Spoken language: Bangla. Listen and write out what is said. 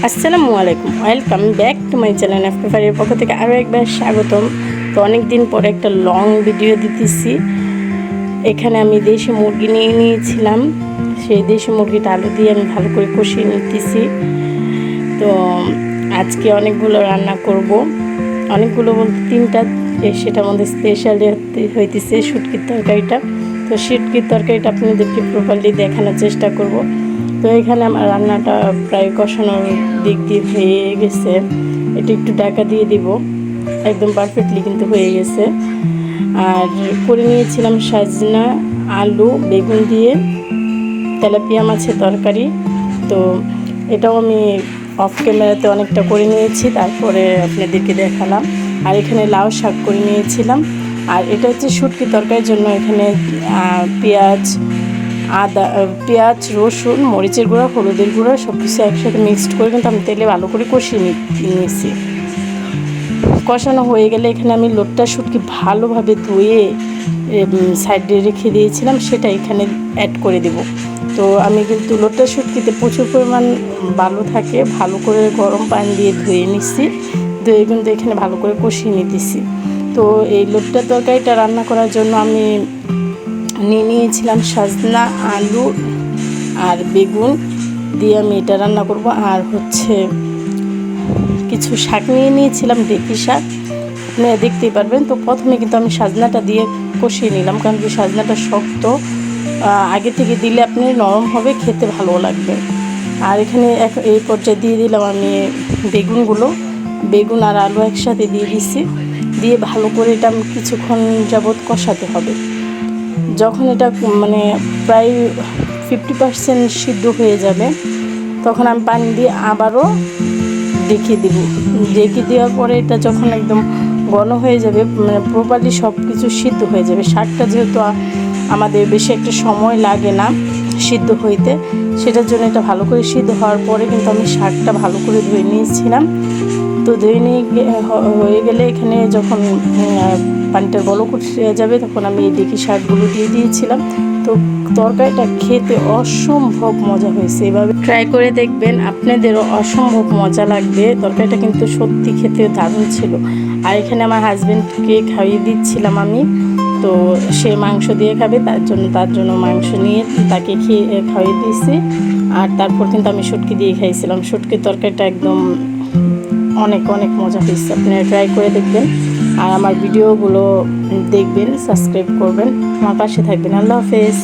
আসসালামু আলাইকুম, welcome back to my channel. এফপিফারের পক্ষ থেকে আরও একবার স্বাগতম। তো অনেক দিন পরে একটা লং ভিডিও দিতেছি। এখানে আমি দেশি মুরগি নিয়ে নিয়েছিলাম। সেই দেশি মুরগিটা আলু দিয়ে আমি ভালো করে কষিয়ে নিতেছি। তো আজকে অনেকগুলো রান্না করব, অনেকগুলো বলতে 3টা। সেটার মধ্যে স্পেশাল হইতেছে শুটকির তরকারিটা। তো শুটকির তরকারিটা আপনাদেরকে প্রপারলি দেখানোর চেষ্টা করব। তো এখানে আমার রান্নাটা প্রায় কষানোর দিক দিয়ে হয়ে গেছে। এটা একটু ঢাকা দিয়ে দিব, একদম পারফেক্টলি কিন্তু হয়ে গেছে। আর করে নিয়েছিলাম সাজনা, আলু, বেগুন দিয়ে তেলাপিয়া মাছের তরকারি। তো এটাও আমি অফ ক্যামেরাতে অনেকটা করে নিয়েছি, তারপরে আপনাদেরকে দেখালাম। আর এখানে লাউ শাক করে নিয়েছিলাম। আর এটা হচ্ছে শুটকি তরকারির জন্য এখানে পেঁয়াজ, রসুন, মরিচের গুঁড়া, হলুদের গুঁড়া সব কিছু একসাথে মিক্সড করে কিন্তু আমি তেলে ভালো করে কষিয়ে নিয়েছি। কষানো হয়ে গেলে এখানে আমি লোটটা শুটকি ভালোভাবে ধুয়ে সাইডে রেখে দিয়েছিলাম, সেটা এখানে অ্যাড করে দেব। তো আমি কিন্তু লোটটা শুটকিতে প্রচুর পরিমাণ বালু থাকে, ভালো করে গরম পানি দিয়ে ধুয়ে নিচ্ছি। ধুয়ে কিন্তু এখানে ভালো করে কষিয়ে নিতেছি। তো এই লোটটা তরকারিটা রান্না করার জন্য আমি নিয়েছিলাম সাজনা, আলু আর বেগুন দিয়ে আমি এটা রান্না করব। আর হচ্ছে কিছু শাক নিয়েছিলাম, ঢেঁকি শাক, আপনারা দেখতেই পারবেন। তো প্রথমে কিন্তু আমি সাজনাটা দিয়ে কষিয়ে নিলাম, কারণ কি সাজনাটা শক্ত, আগে থেকে দিলে আপনি নরম হবে, খেতে ভালো লাগবে। আর এখানে এই পর্যায়ে দিয়ে দিলাম আমি বেগুন আর আলু একসাথে দিয়ে দিছি। দিয়ে ভালো করে এটা কিছুক্ষণ যাবৎ কষাতে হবে। যখন এটা মানে প্রায় 50% সিদ্ধ হয়ে যাবে, তখন আমি পানি দিয়ে আবারও ঢেকে দেওয়ার পরে এটা যখন একদম ঘন হয়ে যাবে, মানে প্রপারলি সব কিছু সিদ্ধ হয়ে যাবে। শাকটা যেহেতু আমাদের বেশি একটা সময় লাগে না সিদ্ধ হইতে, সেটার জন্য এটা ভালো করে সিদ্ধ হওয়ার পরে কিন্তু আমি শাকটা ভালো করে ধুয়ে নিয়েছিলাম। তো ধুয়ে নিয়ে হয়ে গেলে এখানে যখন পানিটা বলক উঠে যাবে, তখন আমি এই ঢেঁকি শাকগুলো দিয়ে দিয়েছিলাম। তো তরকারিটা খেতে অসম্ভব মজা হয়েছে। এভাবে ট্রাই করে দেখবেন, আপনাদেরও অসম্ভব মজা লাগবে। তরকারিটা কিন্তু সত্যি খেতে দারুণ ছিল। আর এখানে আমার হাজব্যান্ডকে খাইয়ে দিচ্ছিলাম আমি। তো সে মাংস দিয়ে খাবে, তার জন্য মাংস নিয়ে তাকে খাইয়ে দিয়েছি। আর তারপর কিন্তু আমি শুটকি দিয়ে খাইছিলাম। শুটকির তরকারিটা একদম অনেক মজা হয়েছে। আপনারা ট্রাই করে দেখবেন। আর আমার ভিডিওগুলো দেখবেন, সাবস্ক্রাইব করবেন, আমার পাশে থাকবেন। আল্লাহ হাফেজ।